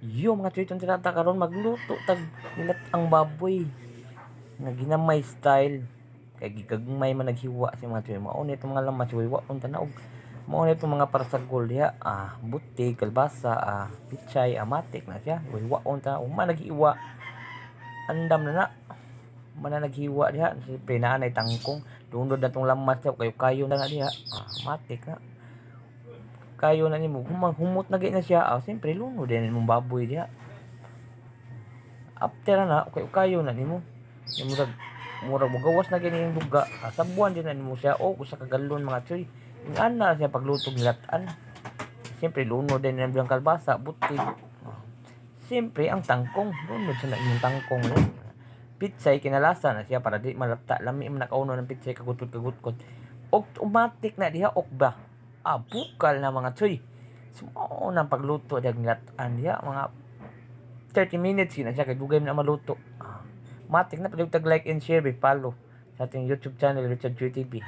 Yo mga chuiton tirata karon magluto tag nilat ang baboy nga ginamay style kay gigagmay man naghiwa si mga chuy mao ni mga lamas hiwa unta na og mao ni mga parasagol diha buti kalbasa pichay amatik na siya hiwa unta ug man naghiwa andam na man na naghiwa diha siyempre naanay tangkong dunod na tong lamas kayo kayo na diha matik na kayo na nimo humot na gid na siya siyempre lunod din imong baboy diha after na kayo na nimo murag mogawas na gini yung duga sabuan din na nimo siya o usa ka galon mga choy ingana na siya pagluto nilatan siyempre lunod din ang biyang kalbasa butig siyempre ang tangkong lunod sa imong tangkong pitsay kinalasa na siya para di malapta lami man nakauno ng pitsay kagutkot og automatic na diha okba bukal na mga choy sumo nang pagluto dag nilatan diha mga 30 minutes na siya kay dugay na maluto. Matik na pag like and share, follow sa ating YouTube channel Richard Choi TV.